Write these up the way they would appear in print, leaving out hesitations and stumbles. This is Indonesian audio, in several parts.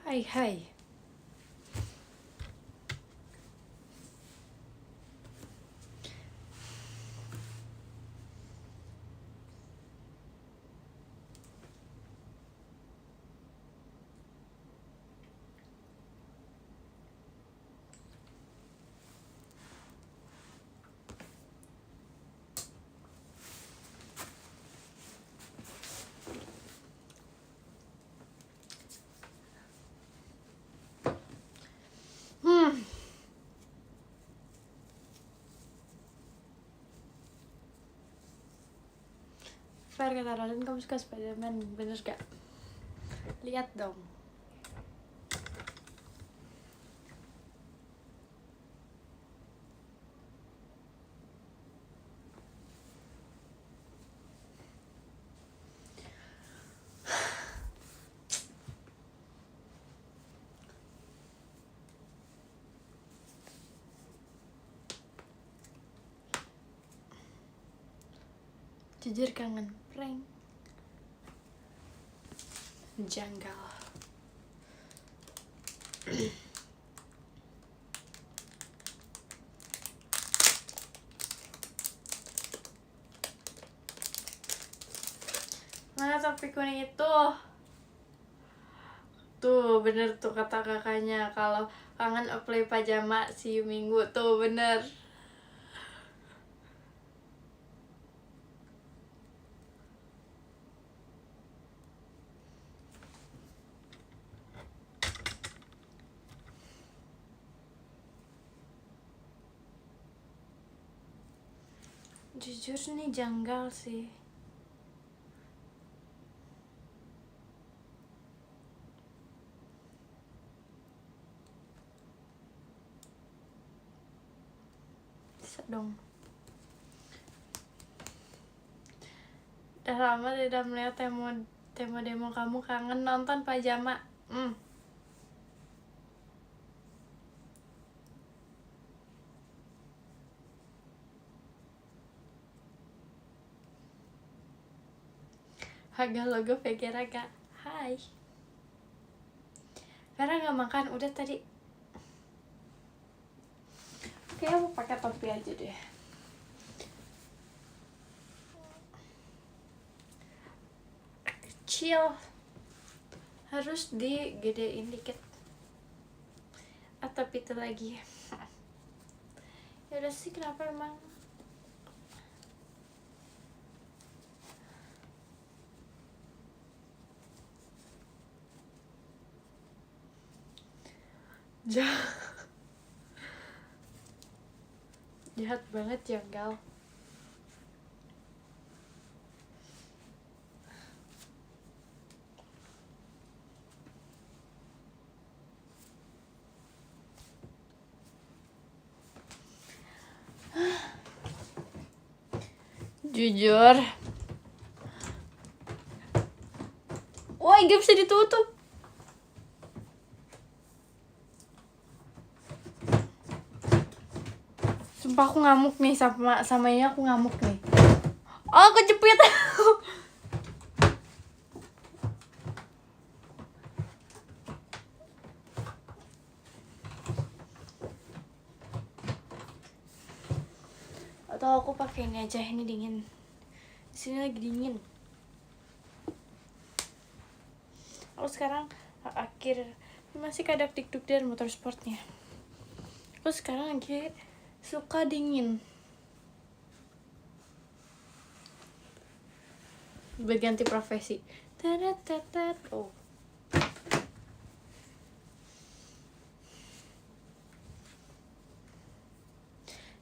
Hai hai. Fair kata Roland, kamu suka Spider-Man, bener gak? Lihat dong. Jujur kangen prank. Janggal. Mana topi kuning itu? Tuh bener tuh kata kakaknya, kalau kangen apply pajama see you minggu. Tuh bener. Jujur nih janggal sih. Bisa dong. Udah lama tidak melihat demo kamu, kangen nonton pajama. Harga logo PG Raga. Hai. Karena nggak makan udah tadi. Oke, aku pakai topi aja deh. Kecil. Harus digedein dikit. Atau itu lagi. Ya udah sih, kenapa emang? Jahat banget janggal. Jujur. Woi, gak bisa ditutup. Sumpah aku ngamuk nih, sama ini aku ngamuk nih. Oh, kejepit. Atau aku pakai ini aja, ini dingin. Di sini lagi dingin. Aku sekarang masih kadang dikduk dan motorsportnya. Aku sekarang lagi suka dingin. Berganti profesi. Oh.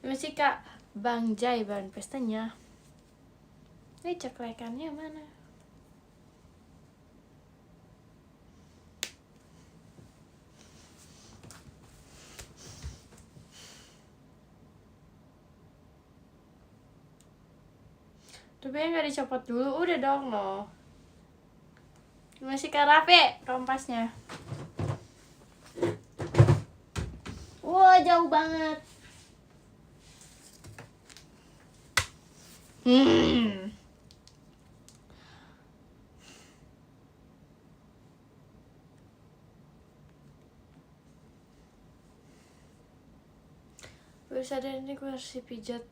Masih Kak Bang Jai bahan pestanya. Ini ceklekannya mana? Tapi nggak dicopot dulu, udah dong loh. Masih Kak Rafe rompasnya. Wah, jauh banget. Gue sadar ini gue harus dipijat.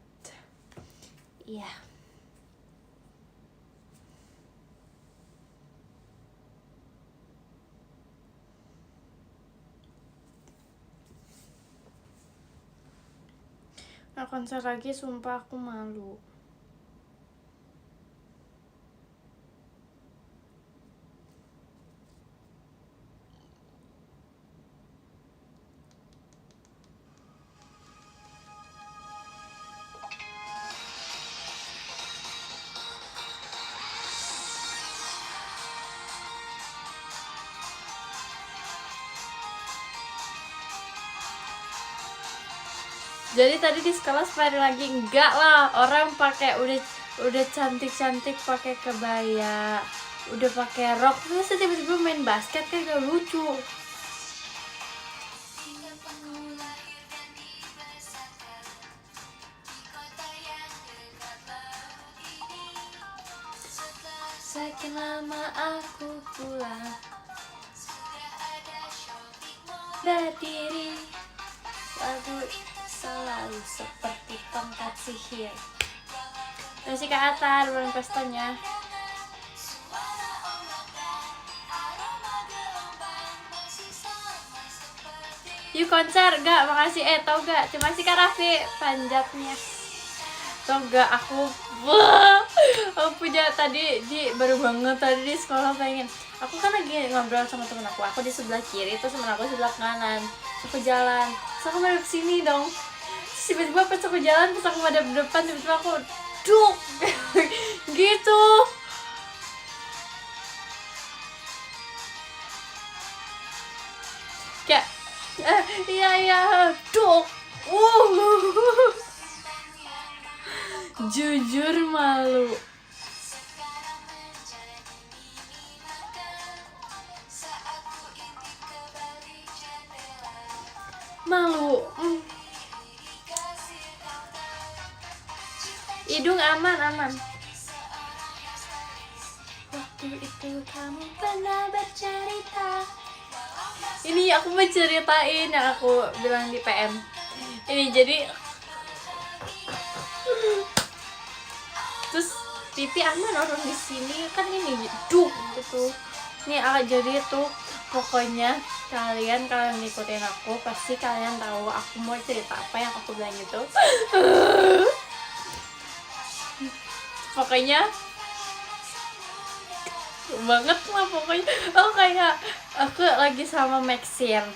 Iya. Nah, konser lagi sumpah aku malu. Jadi tadi di sekolah sparring lagi, enggak lah, orang pakai udah cantik-cantik pakai kebaya, udah pakai rok, terus tiba-tiba main basket kan gak lucu. Sekian lama aku pulang berdiri, lagu selalu seperti tongkat sihir. Masih ke atas bulan pestanya. Yuk konser, gak? Makasih, tau gak? Terima kasih Kak Raffi panjatnya. Tau gak, aku punya tadi baru banget tadi di sekolah pengen. Aku kan lagi ngobrol sama temen aku di sebelah kiri, terus temen aku sebelah kanan. Aku jalan, terus aku madep sini dong. Terus tiba-tiba pas aku jalan, pas aku madep depan, tiba-tiba aku duk gitu. Kayak iya duk. Jujur malu. Malu. Hidung aman. Waktu itu kamu pernah bercerita. Ini aku mau ceritain yang aku bilang di PM. Ini jadi terus pipi aman orang di sini kan ini duk gitu. Nih jadi tuh pokoknya kalian kalau ngikutin aku pasti kalian tahu aku mau cerita apa yang aku bilang itu. Pokoknya banget lah pokoknya. Kayak aku lagi sama Maxine,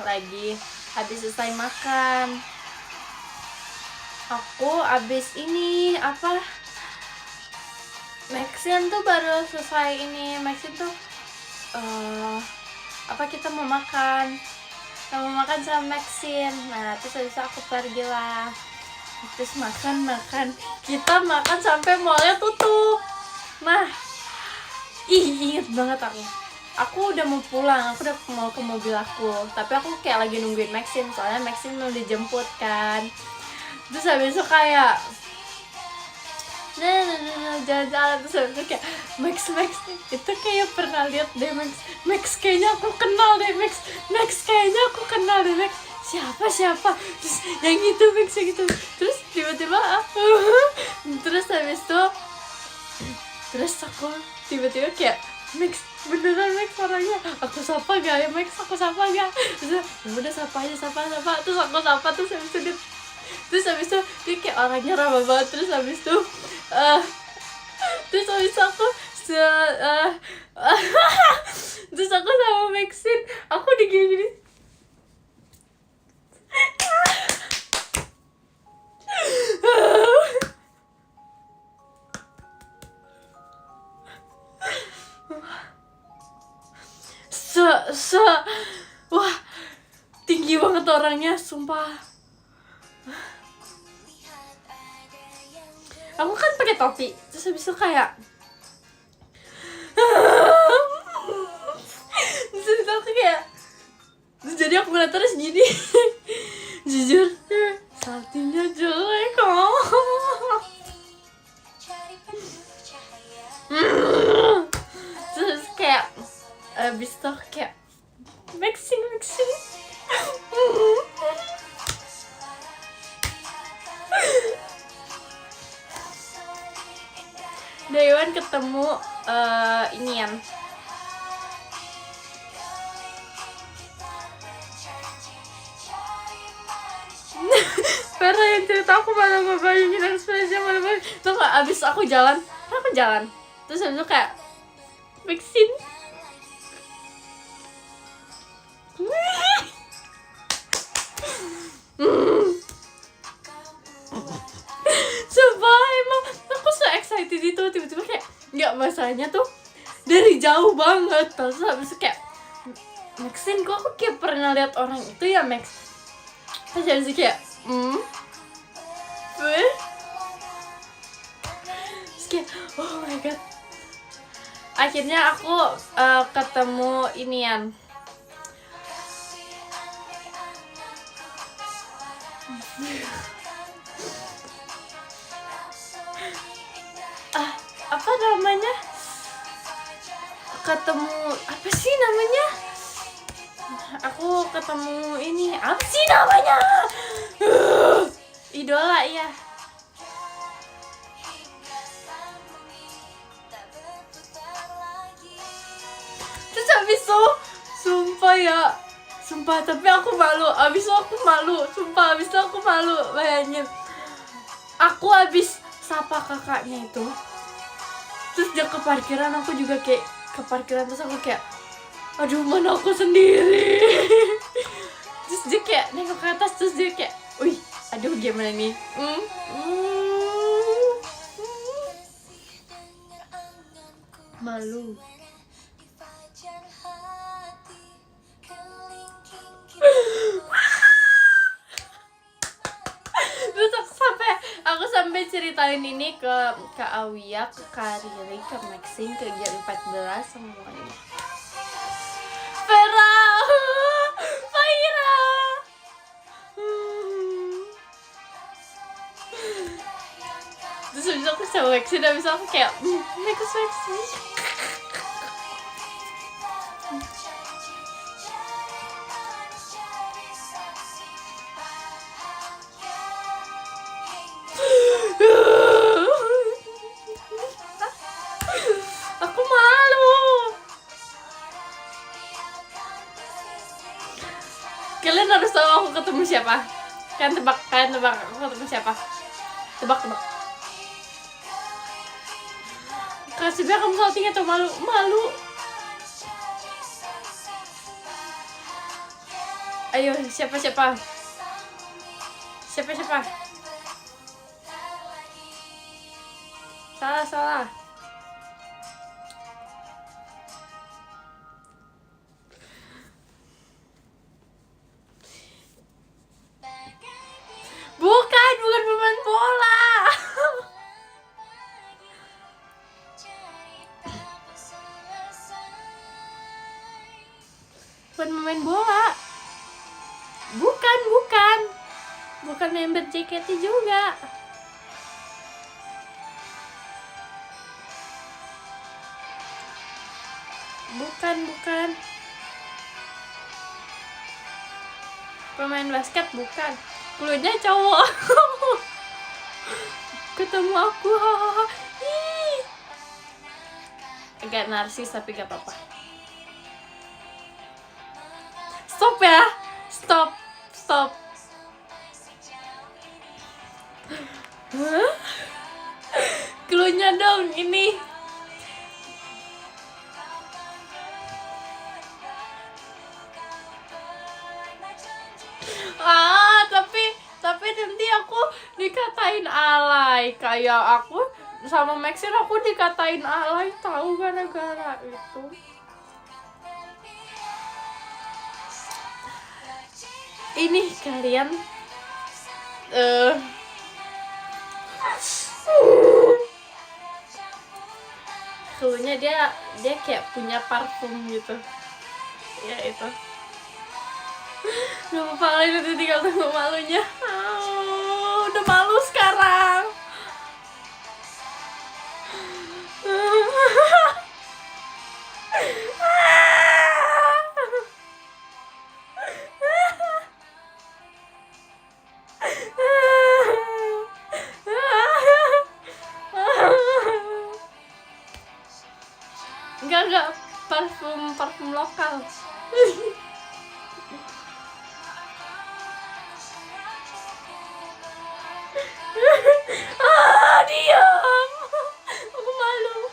lagi habis selesai makan. Aku abis ini apa? Maxine tuh baru selesai ini. Maxine tuh kita mau makan sama Maxine. Nah terus habis itu aku pergi lah. Terus makan kita makan sampai mallnya tutup. Nah inget banget aku udah mau pulang, aku udah mau ke mobil aku, tapi aku kayak lagi nungguin Maxine, soalnya Maxine mau dijemput kan. Terus habis itu kayak jalan-jalan, terus habis itu kayak Max itu kayak pernah lihat deh Max kayaknya aku kenal deh Max kayaknya aku kenal deh Max, siapa terus yang itu Max yang gitu. Terus tiba-tiba terus habis itu aku tiba-tiba kayak Max, beneran Max orangnya, aku sapa gak ya Max, terus udah sapa aja, terus aku sapa, terus habis itu dia kayak orangnya ramah banget. Terus habis itu aku terus aku sama Maxine, aku digini-gini. Wah tinggi banget orangnya, sumpah. Aku kan pakai topi, terus habis itu kayak terus aku kayak jadi aku ngeliat terus gini. Jujur saltinya jelek kok. Terus kayak abis itu kayak Maxine Dewan ketemu inian. Karena yang cerita aku malah ngebayangin ekspresinya malah tuh gak, abis aku jalan terus habis itu kayak vaksin. Sumpah emang aku so excited itu, tiba-tiba kayak nggak, masanya tuh dari jauh banget, terus habis itu kayak Maxine, kok aku kayak pernah lihat orang itu ya Max, terus habis itu kayak terus kayak oh my god, akhirnya aku ketemu inian. Apa namanya, ketemu apa sih namanya, aku ketemu ini apa sih namanya, idola ya. Terus habis itu sumpah tapi aku malu, sumpah abis itu aku malu, bayangin aku abis sapa kakaknya itu, terus dia ke parkiran, aku juga kayak ke parkiran, terus aku kayak aduh mana aku sendiri. Terus dia kayak nengok ke atas, terus dia kayak wih aduh gimana nih, malu. Terus aku sampai ceritain ini ke Awia, ke Kariri, ke Maxine, ke G14 semuanya. Vera, Faira. Terus habis aku sama Maxine, habis aku kayak next Maxine. Aku malu. Kalian harus tahu aku ketemu siapa. Kalian tebak aku ketemu siapa. Tebak. Kasih biar kamu salting atau malu. Ayo siapa. Salah. Bukan pemain bola. Bukan pemain bola. Bukan member JKT juga. Bukan. Pemain basket bukan. Klunya cowok. Ketemu aku. Agak narsis tapi gak apa-apa. Stop ya. Stop. Klunya dong ini. Tapi nanti aku dikatain alay, kayak aku sama Maxine aku dikatain alay tahu gara-gara itu. Ini kalian klunya dia kayak punya parfum gitu. Ya itu. Gak apa-apa kalian nanti tinggal tunggu malunya. Udah malu sekarang. Enggak parfum lokal. Diam. Aku malu.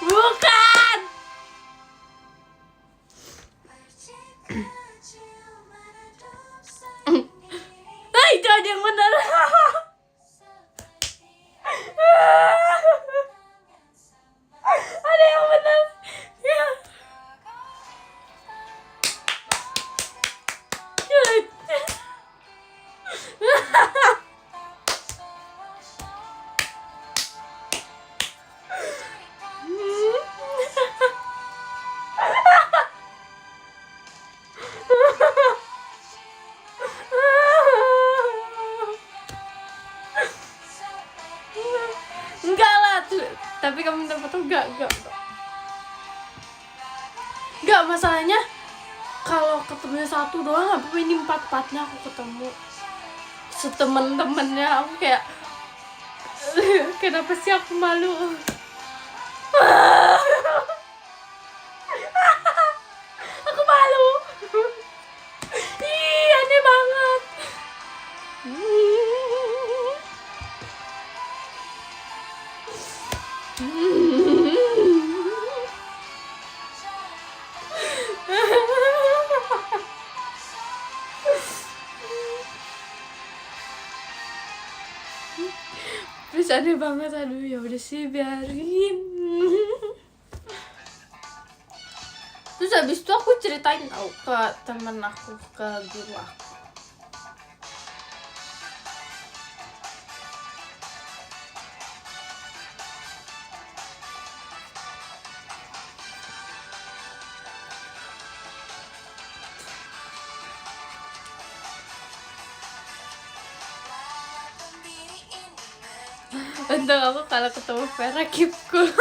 Bukan. Itu ada yang benar. Ada yang benar. Ya. Enggak lah tuh. Tapi kamu minta foto enggak. Enggak, masalahnya kalau ketemunya satu doang apa ini 4-4-nya aku ketemu setemen-temennya. Aku kayak kenapa sih aku malu. Aku malu. Ih, aneh banget. Terus aneh banget, aduh ya udah sih biarin. Terus habis itu aku ceritain tau ke temen aku, ke guru aku. Untung aku kalau ketemu Vera keep cool.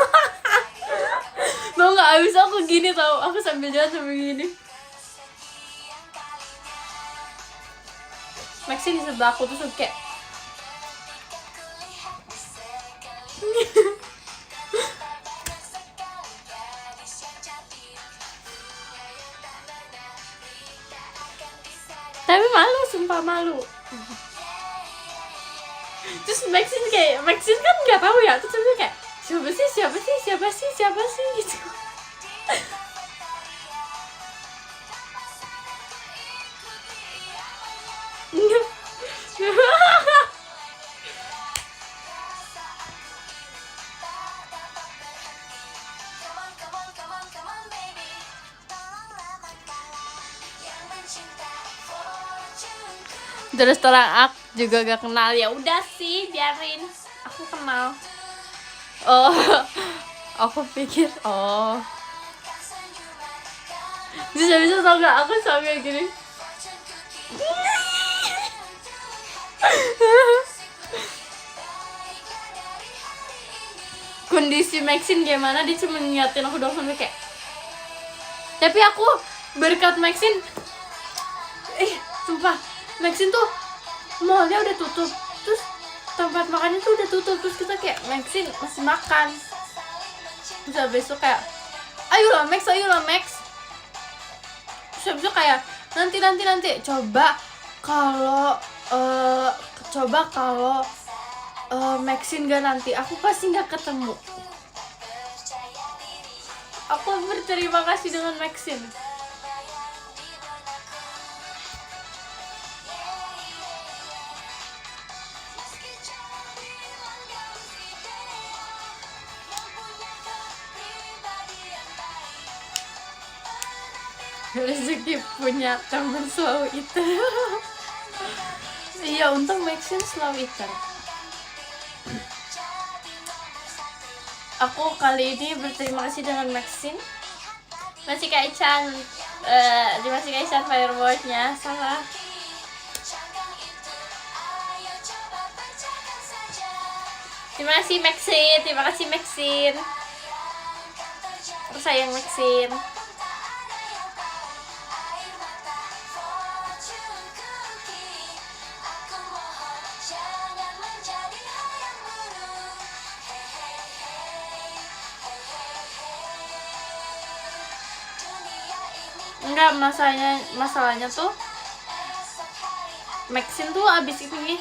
Mau nggak, abis aku gini tau, aku sambil jalan sambil gini. Maxi di sebelah aku tuh kayak tapi malu, sumpah malu. Terus Maxine kan nggak tahu ya, terus dia kayak siapa sih gitu. Terus terang aku juga gak kenal, ya udah sih biarin, aku kenal. Oh, aku pikir bisa tau gak aku sambil gini. Kondisi Maxine gimana, dia cuma ngeliatin aku doang sambil kayak. Tapi aku berkat Maxine, sumpah Maxine tuh mallnya udah tutup, terus tempat makannya tuh udah tutup, terus kita kayak Maxine masih makan. Terus habis itu kayak ayolah Max terus habis itu kayak nanti coba kalau Maxine gak nanti, aku pasti gak ketemu. Aku berterima kasih dengan Maxine. Rezeki punya teman slow eater. Iya, untung Maxine slow eater. Aku kali ini berterima kasih dengan Maxine. Masih Kaichan, masih Kaichan Firewatch-nya salah. Terima kasih Maxine. Aku sayang Maxine. Enggak, masalahnya tuh Maxine tuh abis ini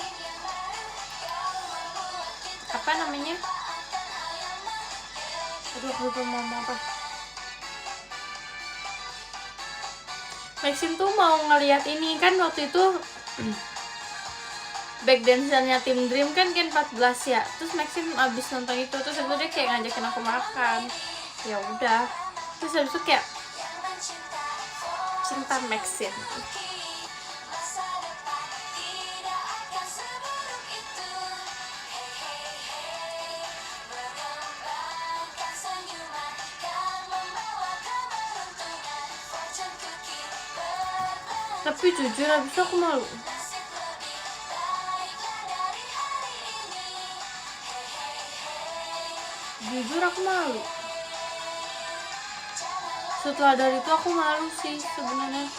apa namanya, aduh aku lupa mau ngomong apa. Maxine tuh mau ngeliat ini kan waktu itu backdancernya Team Dream kan 14 ya, terus Maxine abis nonton itu terus habis itu dia kayak ngajakin aku makan, ya udah terus habis itu kayak cinta Maxine. Tapi jujur abis itu aku malu. Jujur aku malu. Setelah dari itu aku malu sih sebenarnya.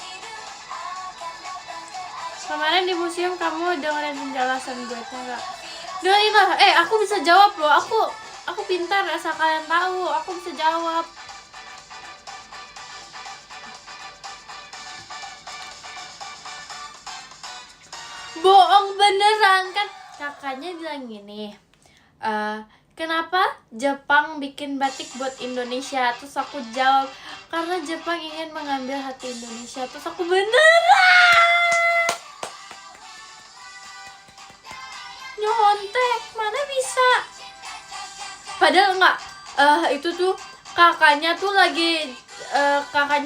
Kemarin di museum kamu dengerin penjelasan gue enggak? Dengerin lah. Aku bisa jawab loh. Aku pintar, asal kalian tahu. Aku bisa jawab. Bohong beneran kan? Kakaknya bilang gini. Kenapa Jepang bikin batik buat Indonesia? Terus aku jawab, karena Jepang ingin mengambil hati Indonesia. Terus aku beneran nyontek, mana bisa. Padahal enggak, itu tuh kakaknya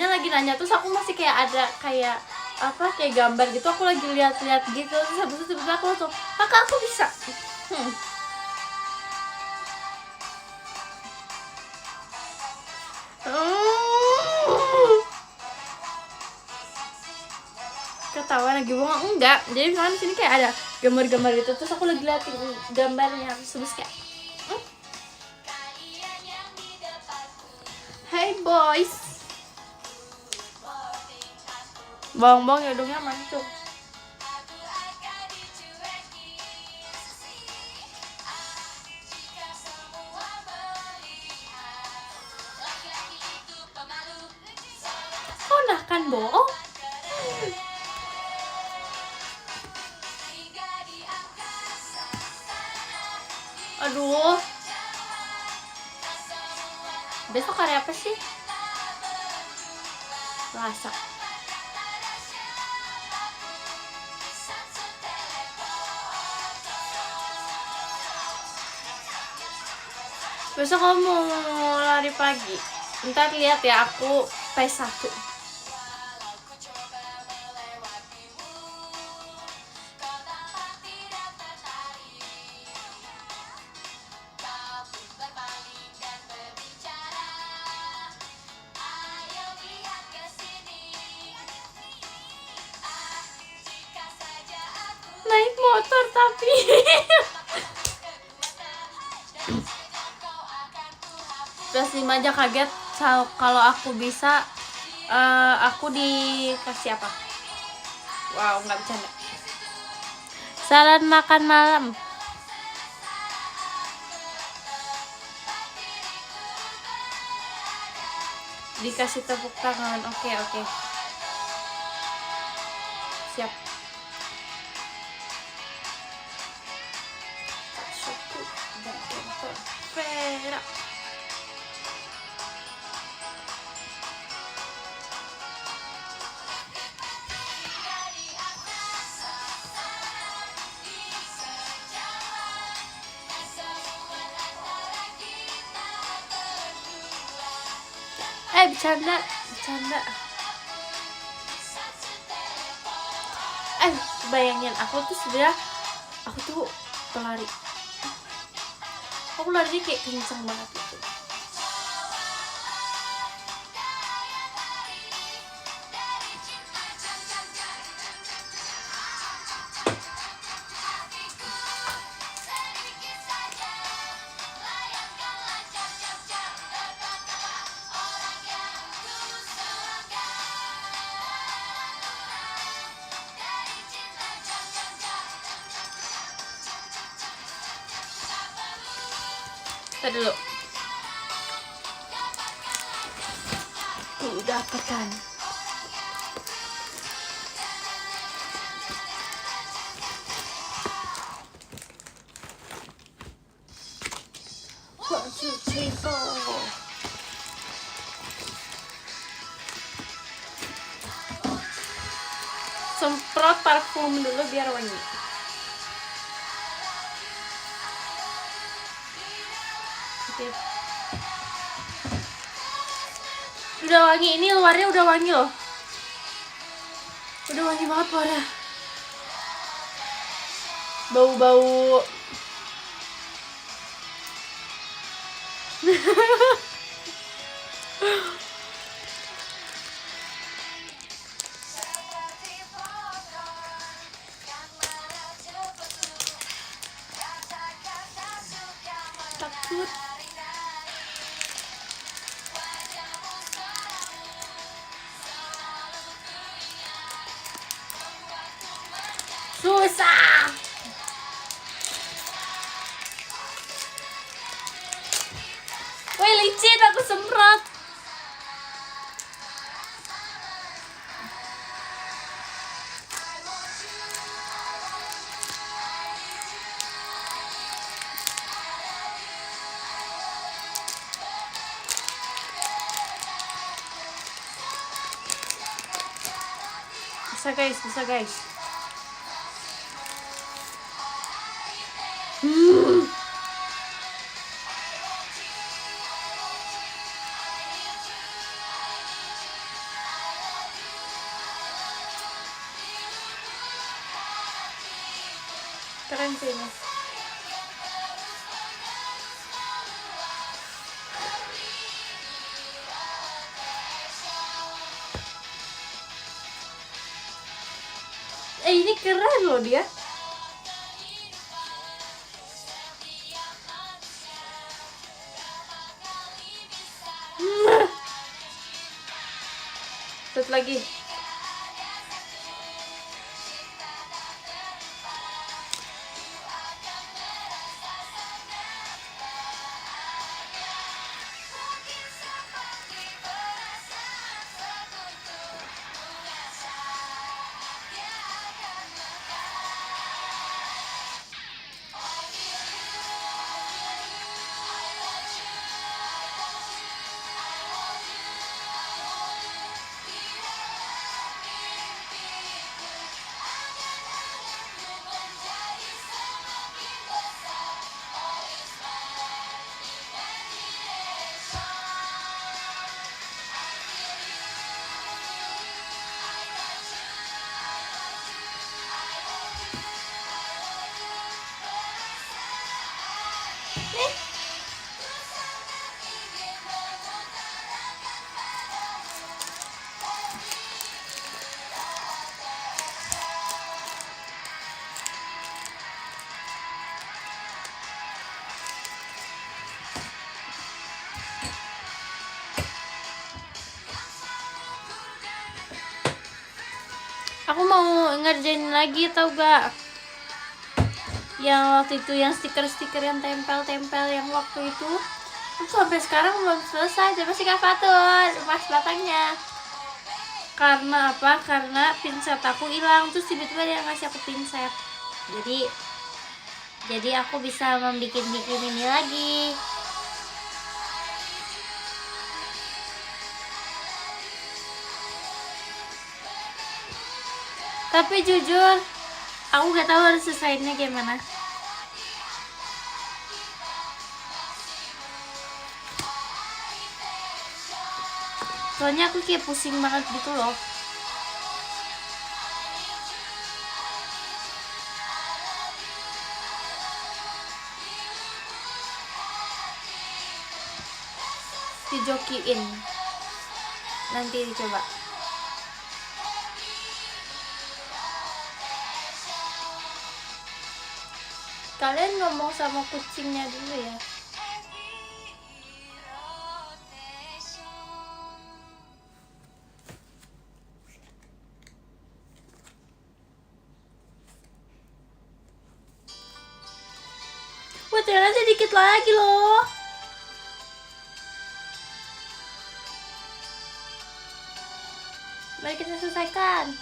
lagi nanya, terus aku masih kayak ada kayak apa, kayak gambar gitu, aku lagi lihat-lihat gitu. Terus habis itu tiba-tiba aku langsung, kakak aku bisa. Ketawa lagi bohong enggak. Jadi misalnya di sini kayak ada gambar-gambar gitu, terus aku lagi liatin gambarnya, terus kayak hey boys, bohong-bohong hidungnya mancung. Kau nah kan bohong. Aduh, besok hari apa sih? Selasa. Besok kamu mau lari pagi. Ntar lihat ya, aku P1. Naik motor tapi plus 5 aja kaget kalau aku bisa. Aku dikasih apa? Wow, nggak bercanda. Saran makan malam. Dikasih tepuk tangan. Oke. Siap. Vera. Bercanda. Bayangin aku tuh pelari. Aku lari kayak kenceng banget gitu. Tadi dulu. Udah apa kan? semprot parfum dulu biar wangi. Oke. Udah wangi, ini luarnya udah wangi loh. Udah wangi banget luarnya. Bau-bau takut. Susah. Woi, licin aku semprot. Bisa guys, bisa guys. Keren sih ini. Ini keren loh dia. Satu lagi. Aku mau ngerjain lagi tau gak? Yang waktu itu yang stiker-stiker yang tempel-tempel yang waktu itu sampai sekarang belum selesai. Coba sih Kak Fatur pas batangnya. Karena apa? Karena pinset aku hilang, terus tiba-tiba dia ngasih aku pinset. Jadi aku bisa membikin ini lagi. Tapi jujur, aku gak tahu harus selesainya gimana. Soalnya aku kayak pusing banget gitu loh. Dijokiin. Nanti dicoba. Kalian ngomong sama kucingnya dulu ya. Wah, ternyata sedikit lagi loh. Mari kita selesaikan.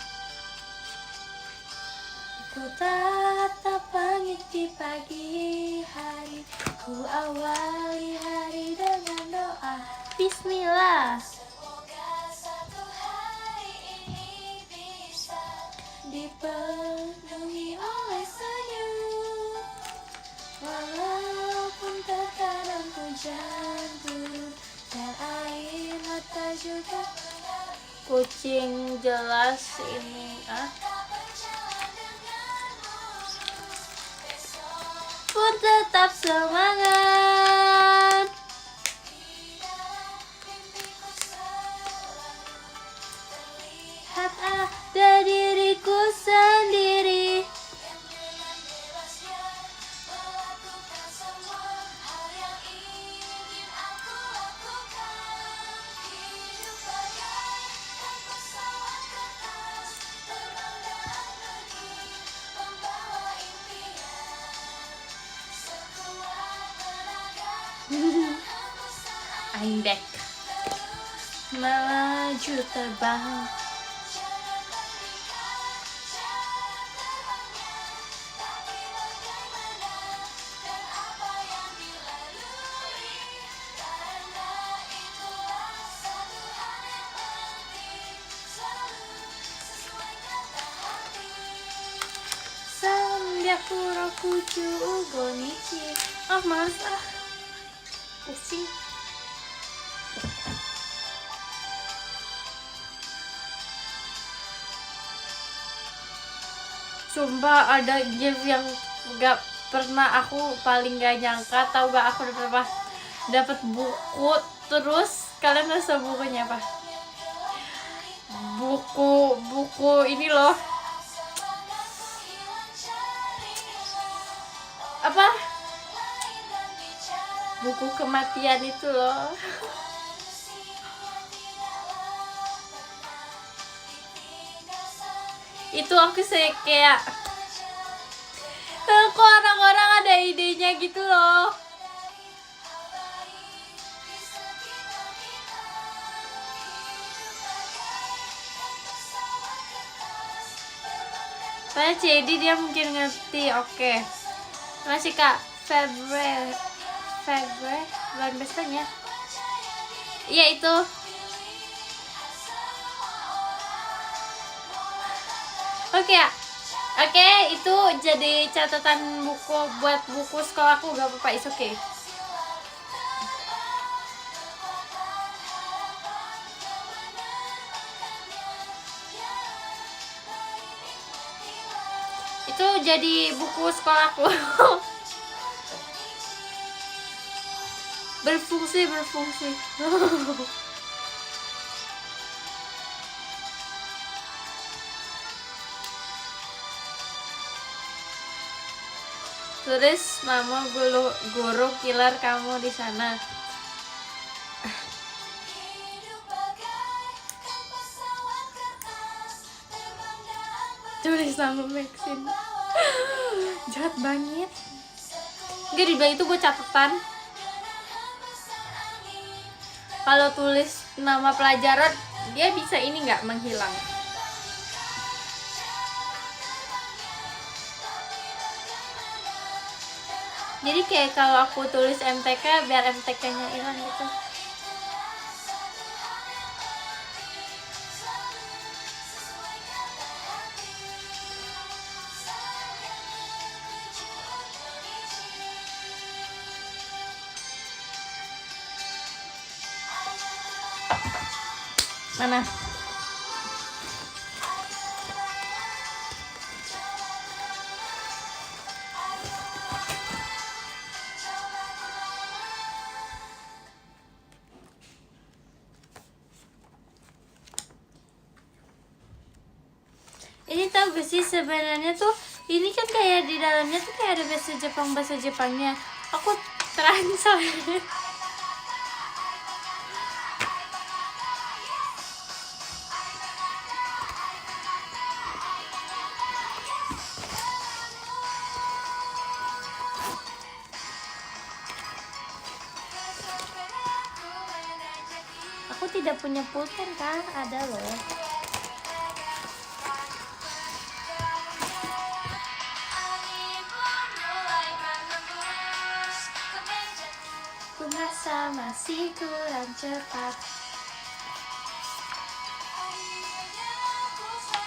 Ku tatap langit di pagi hari, ku awali hari dengan doa. Bismillah. dipenuhi oleh senyum, walaupun terkadang hujan turun dan air mata juga. Kucing jelas ini pun tetap semangat. Lihat ada diriku sendiri. I'm back. Melaju terbang. Sambyakuro kuju ugonichi. Males pusing. Sumpah ada game yang gak pernah aku paling gak nyangka. Tahu gak aku udah pernah dapat buku. Terus kalian tahu bukunya apa? Buku ini loh. Apa? Buku kematian itu loh. Itu aku kayak kok orang-orang ada idenya gitu loh. Soalnya jadi dia mungkin ngerti. Oke. Masih Kak Februari bulan besarnya. Iya itu. Oke ya. Oke, itu jadi catatan buku buat buku sekolahku, gak apa-apa, it's okay. Itu jadi buku sekolahku. berfungsi. Tulis nama guru killer kamu di sana. Tulis nama Maxine. Jahat banget. Enggak, dibilang itu gue catatan. Kalau tulis nama pelajaran dia bisa ini nggak menghilang. Jadi kayak kalau aku tulis MTK biar MTK-nya hilang gitu. Mana? Ini tahu gak sih sebenarnya tuh ini kan kayak di dalamnya tuh kayak ada bahasa Jepangnya. Aku translate. Aku tidak punya pulpen kan? Ada loh. Ku merasa masih kurang cepat.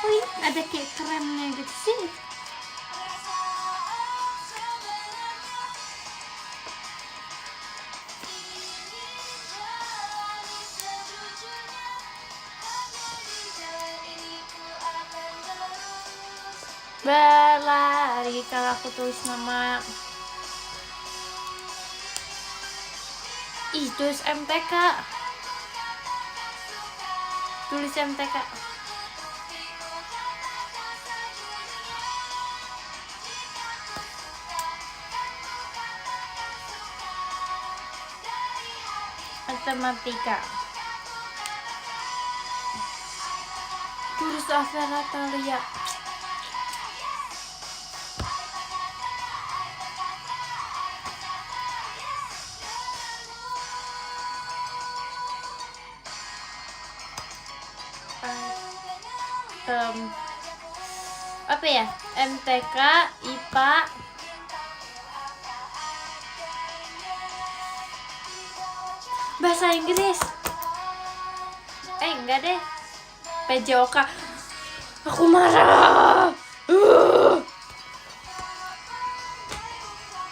Wih, ada kayak kremnya gitu sih. Berlari kalau aku tulis nama. Ih, tulis MTK. Tulis MTK. Matematika. Tulis Afera Talia. Apa ya? MTK, IPA, bahasa Inggris. Enggak deh. PJOK. Aku marah.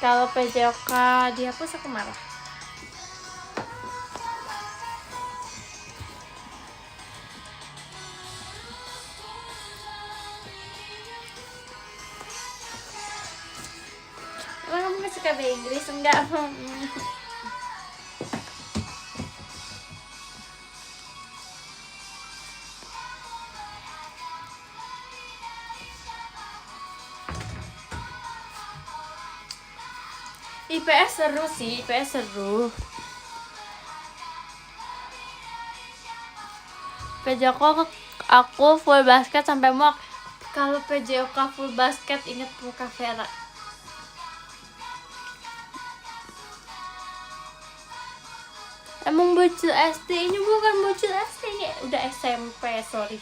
Kalau PJOK dihapus aku marah. Emang kamu gak suka bahasa Inggris? Enggak. IPS seru sih, IPS seru. PJOK aku full basket sampai muak. Kalau PJOK full basket inget muka Vera. Emang bocil SD, ini bukan bocil SD, ini udah SMP, sorry.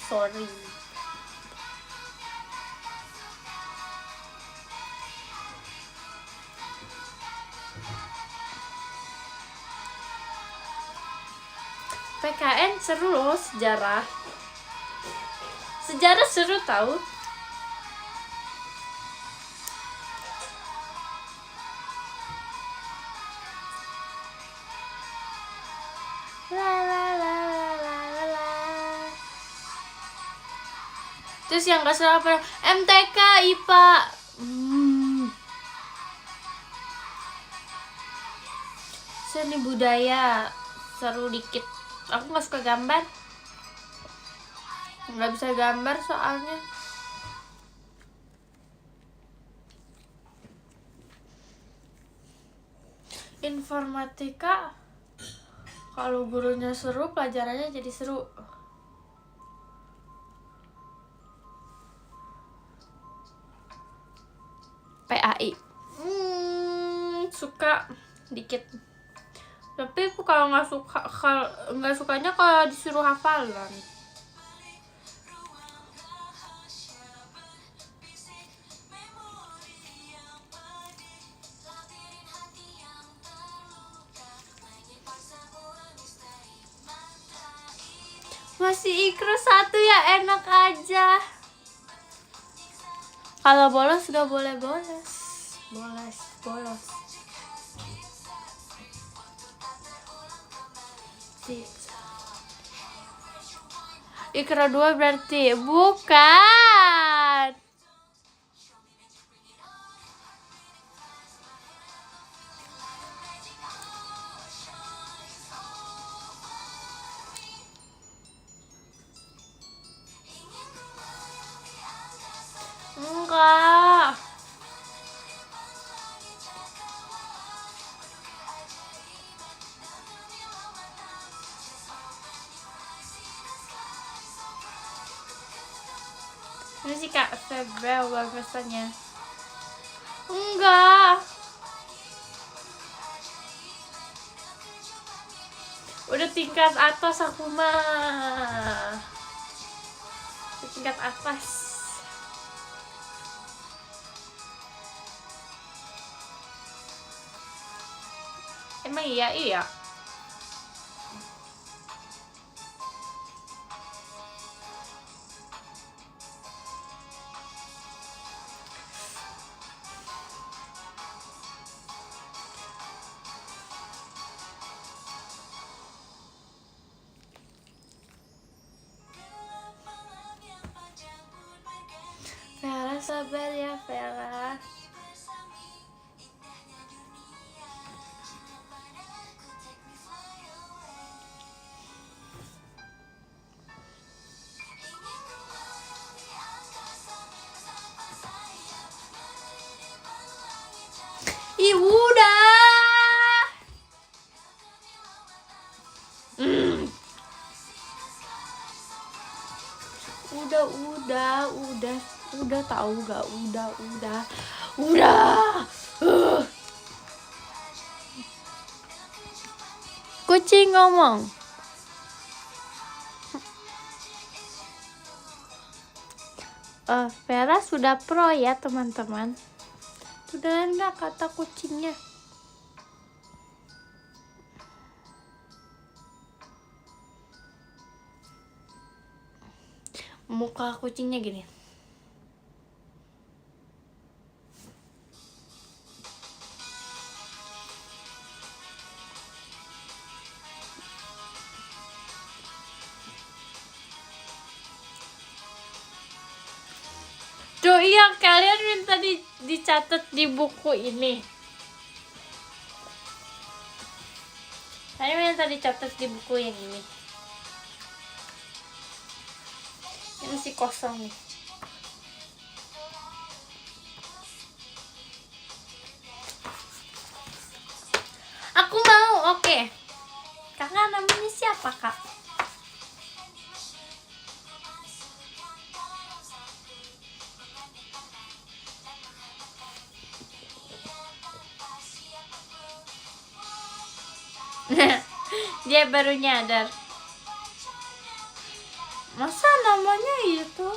PKN seru loh, sejarah seru tahu. Terus yang gak seru apa? MTK, IPA. Seni budaya seru dikit. Aku gak suka gambar. Gak bisa gambar soalnya. Informatika, kalau gurunya seru, pelajarannya jadi seru. PAI suka dikit, tapi aku kalau nggak sukanya kalau disuruh hafalan. Masih ikro 1 ya, enak aja. Kalau bolos gak boleh bolos. Ikro 2 berarti bukan. Enggak. Ini sih Kak Febel pesannya. Enggak. Udah tingkat atas aku mah. Tingkat atas. Emang iya. sabar ya Vera. Ih, udah. Udah tahu gak? Udah. Kucing ngomong. Vera sudah pro ya teman-teman. Sudah enggak kata kucingnya. Muka kucingnya gini. Tuh iya, kalian minta dicatat di buku ini. Kalian minta dicatat di buku yang ini. Ini masih kosong nih. Aku mau, oke. Kakak namanya siapa, Kak? Dia baru nyadar. Masa namanya itu?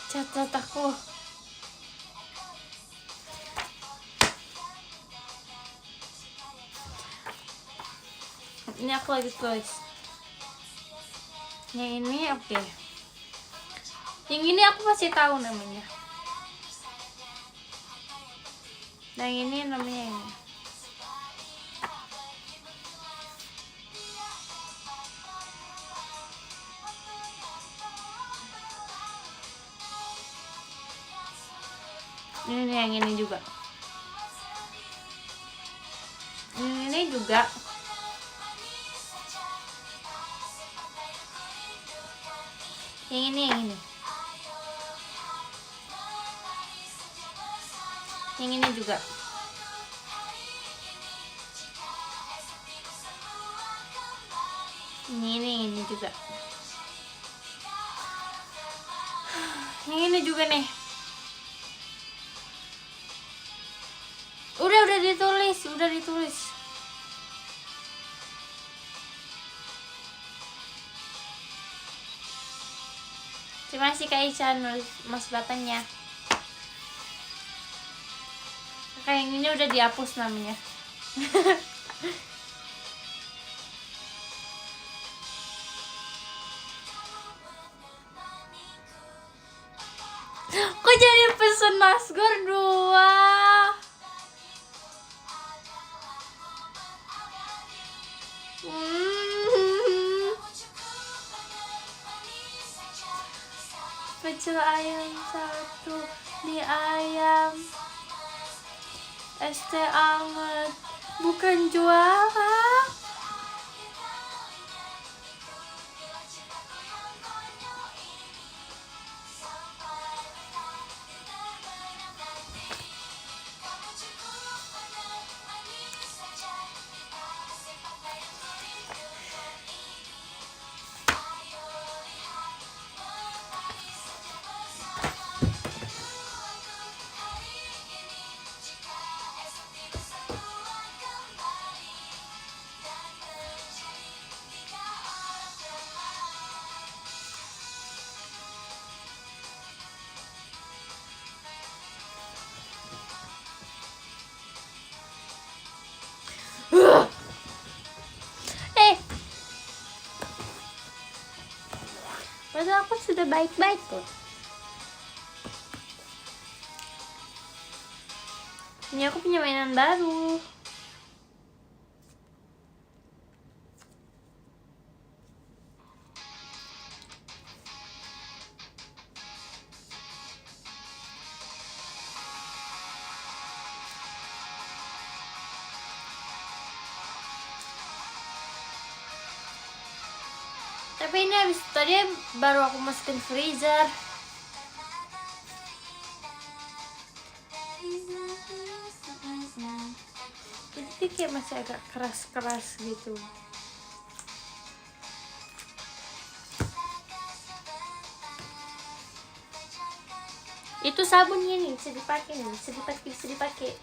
Catat aku. Ini aku lagi tulis. Yang ini oke. Yang ini aku masih tahu namanya. Yang ini namanya ini. Ini yang ini juga. Ini juga. Yang ini. Yang ini juga. Ini juga. Yang ini juga nih. Udah ditulis. Terima kasih Kak Isha nulis mas batangnya. Kakak yang ini udah dihapus namanya. Kok jadi pesen Nasgor 2? Pecel ayam 1, mie ayam, es teh anget, bukan jualan. aku sudah baik-baik kok. Ini aku punya mainan baru. Tapi ini habis tadi baru aku masukin freezer. Jadi dia kayak masih agak keras-keras gitu. Itu sabunnya nih, bisa dipakai nih, bisa dipakai.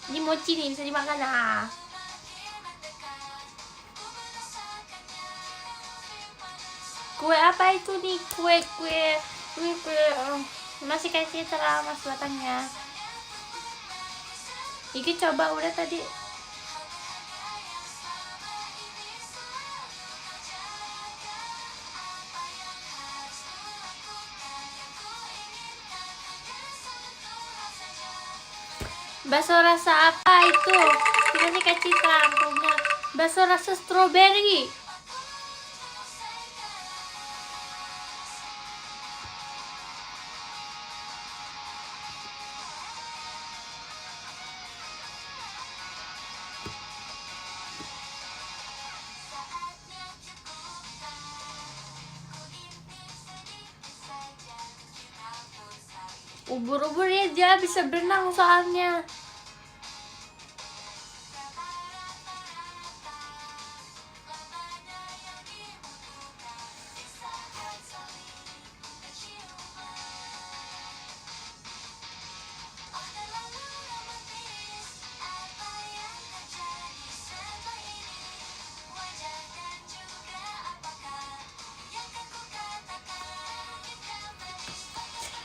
Ini mochi nih, bisa dimakan ah. Kue apa itu nih? Kue masih kasih terang mas batangnya. Iki coba udah tadi. Bakso rasa apa itu? Ini kasih terang punya. Bakso rasa strawberry. Ubur-ubur ya, dia bisa berenang soalnya.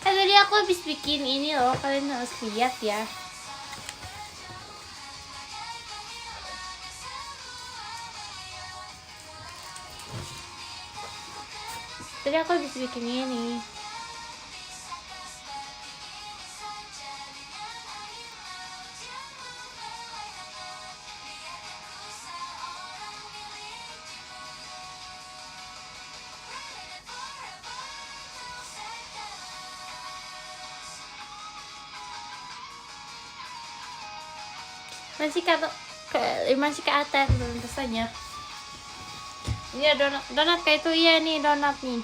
Tadi aku habis bikin ini loh, kalian harus lihat ya. Tadi aku habis bikin ini. Masih ke atas rasanya. Iya donat kayak itu, iya nih donat nih.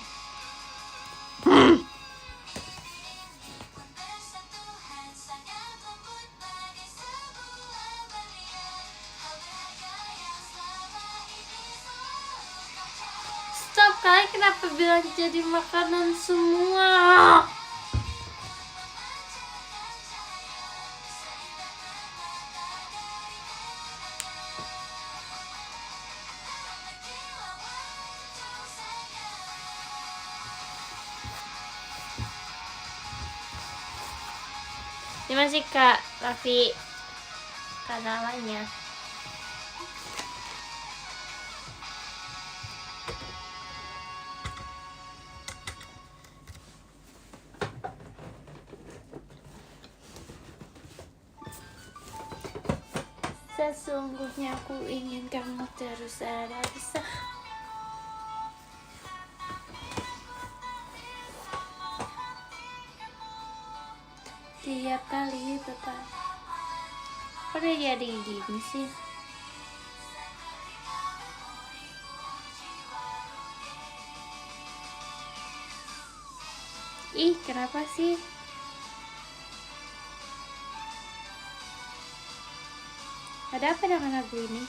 Stop, kalian kenapa bilang jadi makanan semua? Terima kasih Kak Raffi kanalannya. Sesungguhnya aku ingin kamu terus ada di sana. Tiap kali tepat. Kok udah jadi gini sih? Ih, kenapa sih? Ada apa dengan lagu ini?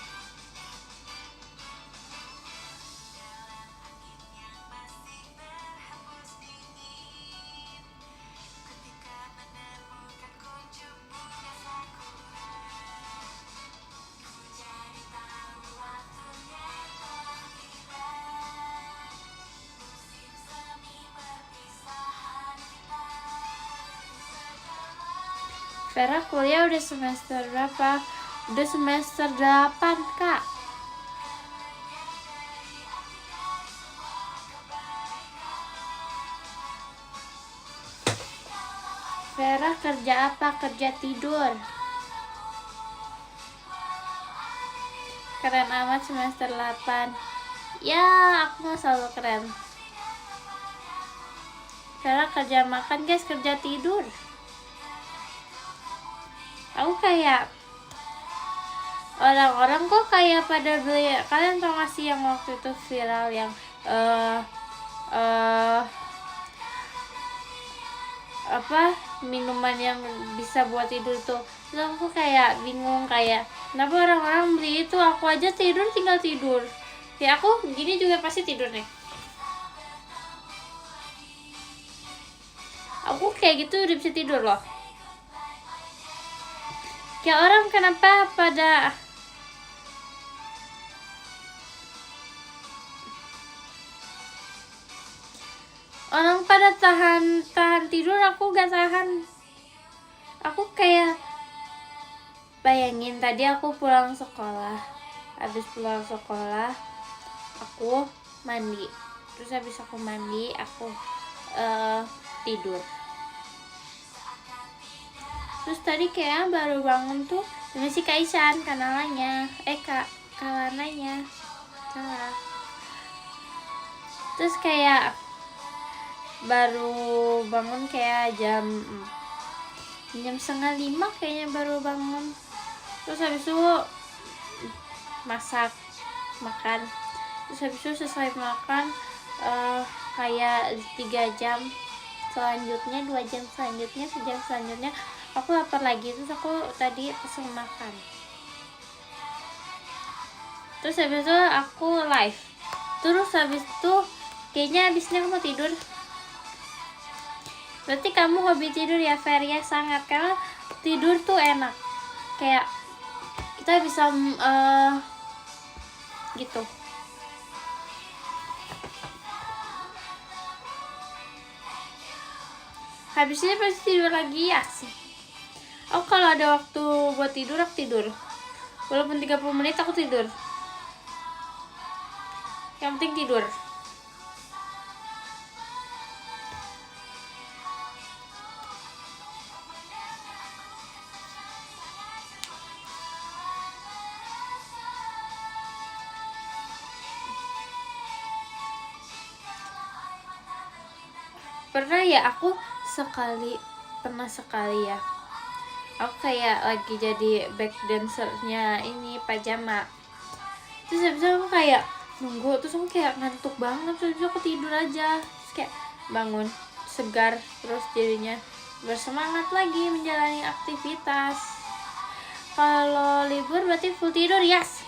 Vera kuliah udah semester berapa? Udah semester 8, Kak. Vera kerja apa? Kerja tidur. Keren amat semester 8. Ya, aku mau selalu keren. Vera kerja makan, guys, kerja tidur. Aku kayak orang-orang kok kayak pada beli. Kalian tau gak sih yang waktu itu viral yang apa minuman yang bisa buat tidur tuh. Terus aku kayak bingung, kayak kenapa orang-orang beli itu, aku aja tidur tinggal tidur. Ya aku gini juga pasti tidur nih. Aku kayak gitu udah bisa tidur loh. Kayak orang kenapa pada tahan tidur, aku gak tahan. Aku kayak bayangin tadi aku pulang sekolah. Habis pulang sekolah aku mandi. Terus habis aku mandi aku tidur. Terus tadi kayak baru bangun tuh masih Kaisan kanalanya, kalananya salah. Terus kayak baru bangun kayak jam 4:30 kayaknya baru bangun. Terus habis itu masak, makan. Terus habis itu selesai makan kayak 3 jam selanjutnya, 2 jam selanjutnya, sejam selanjutnya aku lapar lagi. Terus aku tadi pesen makan. Terus habis itu aku live. Terus habis itu kayaknya habisnya aku mau tidur. Berarti kamu hobi tidur ya, Fer? Ya sangat, karena tidur tuh enak. Kayak kita bisa gitu. Habisnya pasti tidur lagi ya sih. Aku kalau ada waktu buat tidur, aku tidur. Walaupun 30 menit aku tidur. Yang penting tidur. Pernah ya, aku pernah sekali ya, aku kayak lagi jadi back dancernya ini pajama. Terus habis itu aku kayak nunggu, terus aku kayak ngantuk banget. Terus aku tidur aja. Terus kayak bangun segar, terus jadinya bersemangat lagi menjalani aktivitas. Kalau libur berarti full tidur, yes.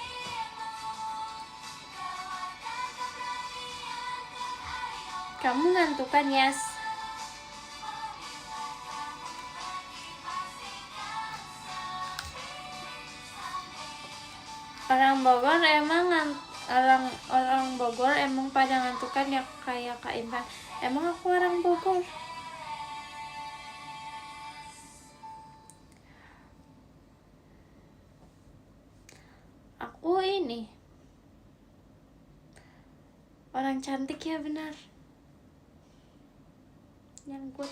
Kamu ngantuk kan, yes? Orang Bogor emang pada ngantuk kan ya, kayak Kak Intan. Emang aku orang Bogor. Aku ini orang cantik ya, benar. Nyangkut.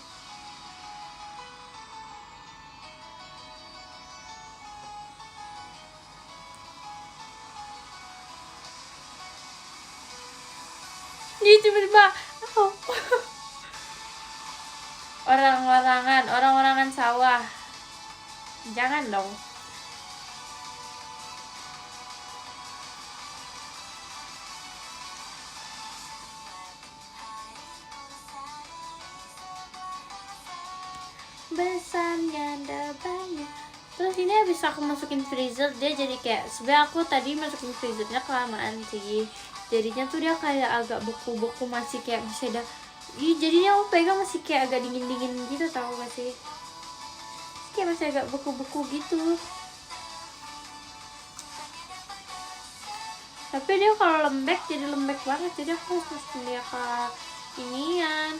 Ini tiba-tiba orang-orangan sawah. Jangan dong. Besannya ada banyak. Terus ini habis aku masukin freezer, dia jadi kayak, sebenarnya aku tadi masukin freezernya kelamaan sih. Jadinya tuh dia kayak agak beku-beku, masih kayak masih ada. Jadinya aku pegang masih kayak agak dingin-dingin gitu, tau gak sih? Kayak masih agak beku-beku gitu. Tapi dia kalau lembek jadi lembek banget, jadi aku harus masukin dia ke inian,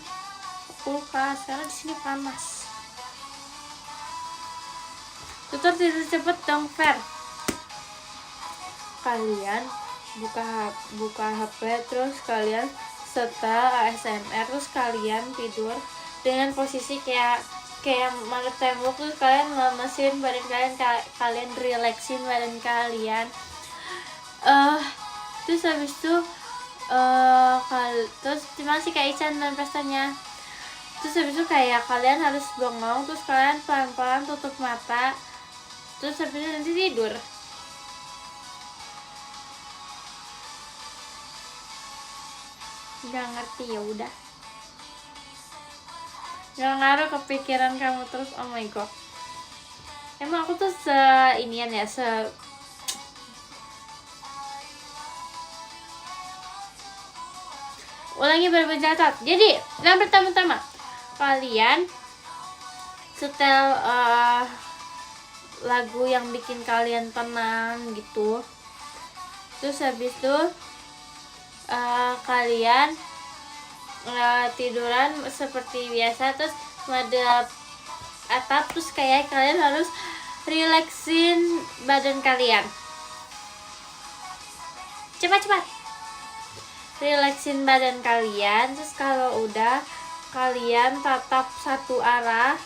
ke kulkas, karena di sini panas. Tutor tidur cepet dong, Fer. Kalian buka HP, terus kalian setel ASMR, terus kalian tidur dengan posisi kayak madep tembok, terus kalian lemesin badan kalian, kalian relaxin badan kalian. Terus habis itu terus masih kayak Ican dan pestanya. Terus habis itu kayak kalian harus bengong, terus kalian pelan-pelan tutup mata, terus habis itu nanti tidur. Nggak ngerti, ya udah. Nggak ngaruh kepikiran kamu terus. Oh my god. Emang aku tuh inian ya, ulangi bercatat. Jadi yang pertama-tama kalian setel lagu yang bikin kalian tenang gitu. Terus habis itu kalian tiduran seperti biasa, terus madep atap, terus kayak kalian harus relaxin badan kalian. Cepat relaxin badan kalian. Terus kalau udah, kalian tatap satu arah,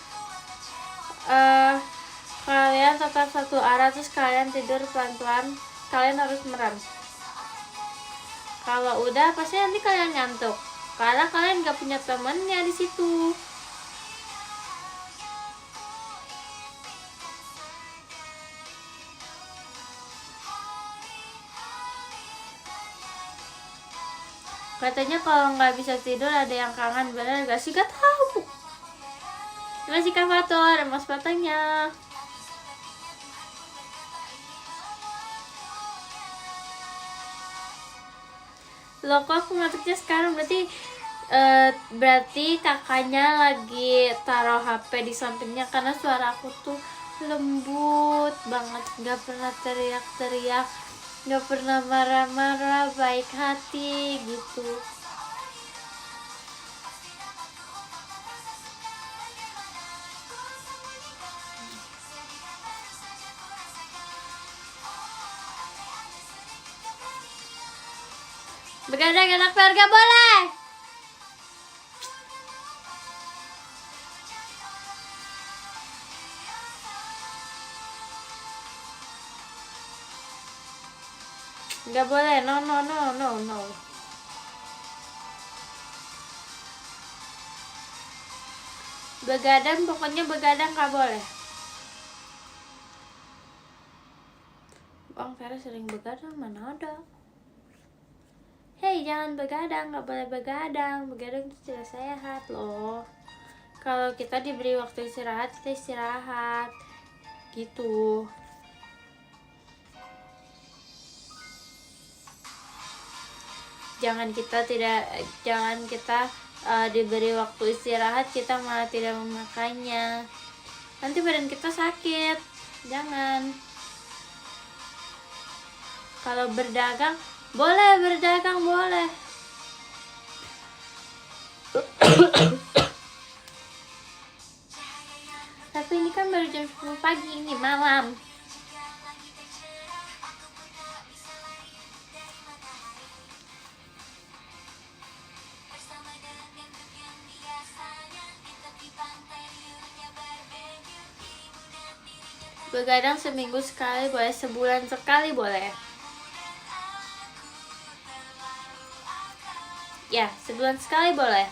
terus kalian tidur pelan-pelan. Kalian harus merem. Kalau udah pasti nanti kalian ngantuk karena kalian gak punya temennya di situ. Katanya kalau nggak bisa tidur ada yang kangen, bener gak sih? Gak tahu. Terima kasih Kak Fatur, mas batangnya. Loh, kok aku ngantuknya sekarang? Berarti kakaknya lagi taruh HP di sampingnya, karena suara aku tuh lembut banget, gak pernah teriak-teriak, gak pernah marah-marah, baik hati gitu. Begadang anak Fer, gak boleh. Gak boleh, no. Begadang, pokoknya begadang gak boleh. Bang Vera sering begadang, mana ada. Hei, jangan begadang, gak boleh begadang. Begadang itu tidak sehat loh. Kalau kita diberi waktu istirahat, kita istirahat gitu. Jangan kita diberi waktu istirahat, kita malah tidak memakannya. Nanti badan kita sakit. Jangan. Kalau berdagang boleh, tapi ini kan baru jam 10 pagi, ini malam. Begadang seminggu sekali boleh, sebulan sekali boleh. Ya, sebulan sekali boleh.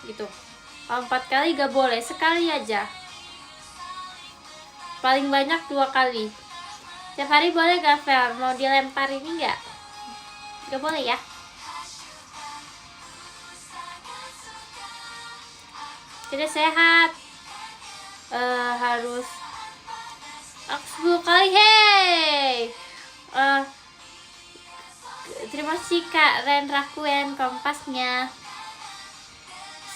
Gitu. 4 kali gak boleh, sekali aja. Paling banyak 2 kali. Tiap hari boleh gak, Fel? Mau dilempar ini gak? Gak boleh ya. Tidak sehat. Harus 10 kali. Hey. Terima kasih Kak Ren Rakuen kompasnya.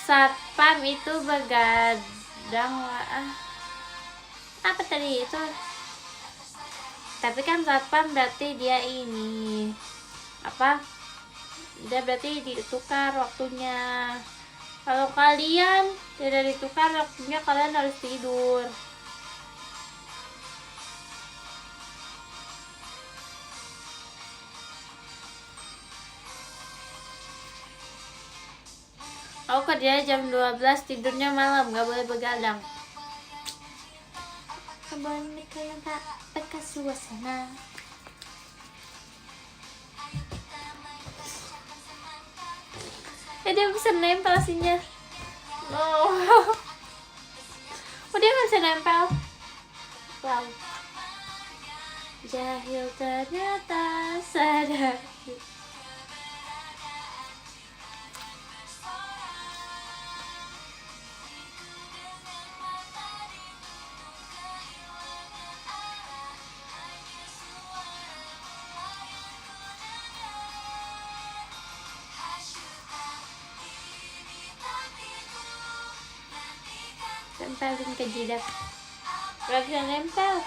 Satpam itu begadang apa tadi itu? Tapi kan satpam berarti dia ini apa? Dia berarti ditukar waktunya. Kalau kalian tidak ditukar waktunya, kalian harus tidur. Aku kerja jam 12, tidurnya malam, gak boleh begadang. Boneka yang tak bekas suasana. Dia bisa nempel aslinya. No. Oh, dia gak bisa nempel. Wow. Jahil ternyata sadar. Tempelin ke jidat. Gak bisa nempel.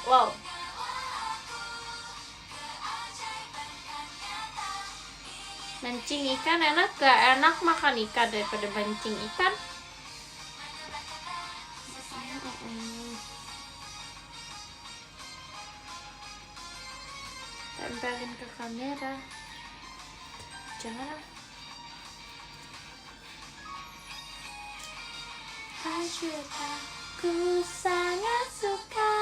Wow. Mancing ikan enak gak? Enak makan ikan daripada mancing ikan. Tempelin ke kamera. Jangan. Aku sangat suka.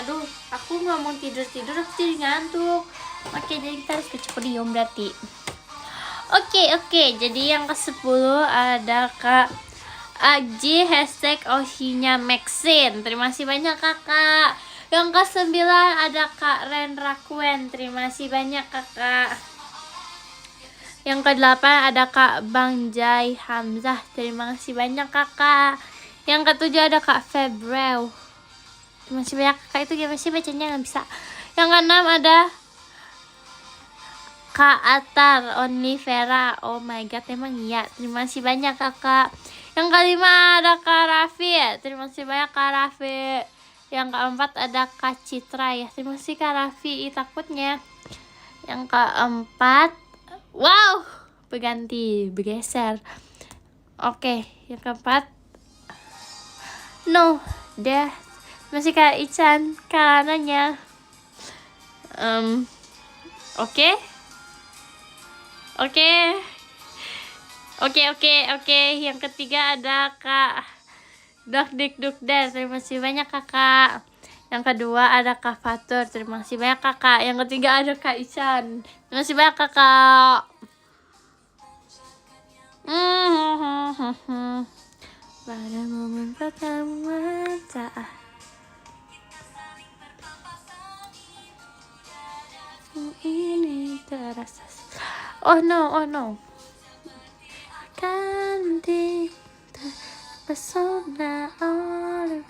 Aduh, aku nggak mau tidur, aku jadi ngantuk. Oke, jadi kita harus baca podium berarti. Oke, jadi yang ke-10 ada Kak Aji #Oshinya Maxine. Terima kasih banyak kakak. Yang ke-9 ada Kak Ren Rakuen. Terima kasih banyak kakak. Yang ke-8 ada Kak Bang Jai Hamzah. Terima kasih banyak kakak. Yang ke-7 ada Kak Febrel. Terima kasih banyak kakak, itu gimana sih bacanya, nggak bisa. Yang ke-6 ada Kak Atar Onivera. Oh my god, emang iya. Terima kasih banyak kakak. Yang ke-5 ada Kak Raffi. Terima kasih banyak Kak Raffi. Yang ke-4 ada Kak Citra ya. Terima kasih Kak Raffi, takutnya. Yang ke-4, wow, bergeser. Oke, yang ke-4 no, deh. Masih Kak Ican kanannya. Oke. Yang ketiga ada Kak Duk. Terima kasih banyak kakak. Yang kedua ada Kak Fatur. Terima kasih banyak kakak. Yang ketiga ada Kak Ican. Terima kasih banyak kakak. Pada momen pertama ini terasa. Oh no. Akan terpesona oleh.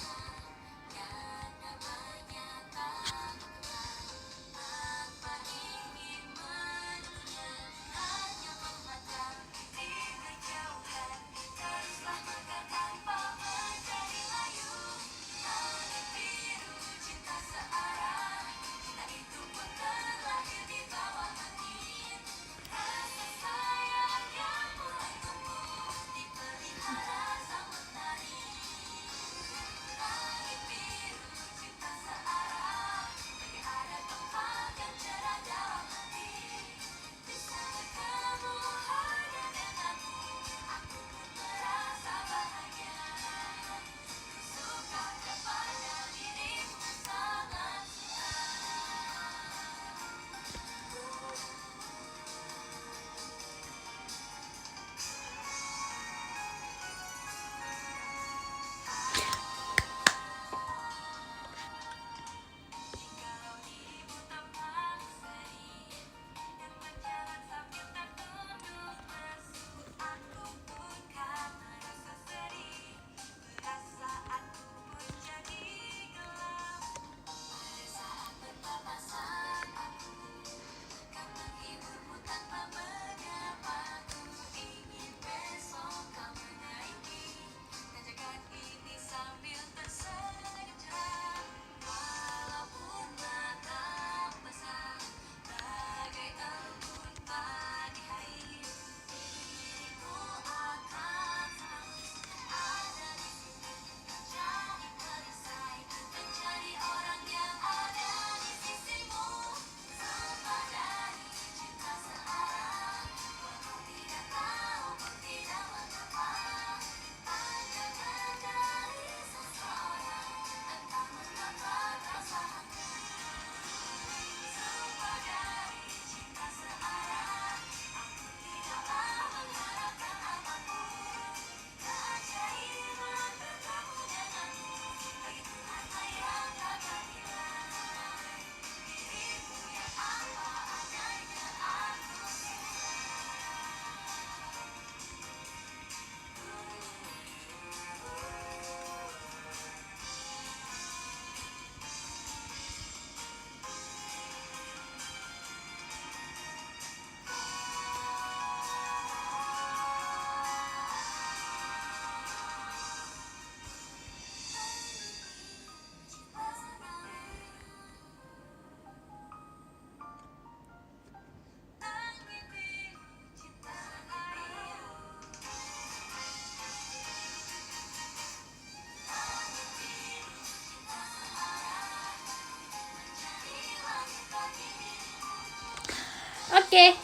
Oke.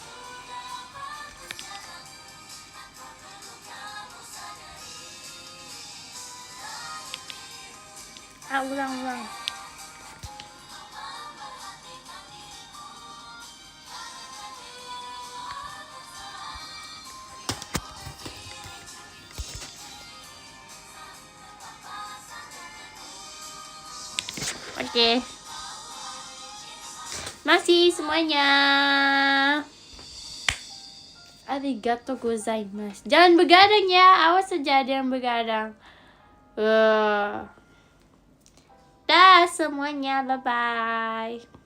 Ulang. Oke. Masih semuanya. Arigato gozaimasu. Jangan begadang ya. Awas saja ada yang begadang. Dah semuanya. Bye-bye.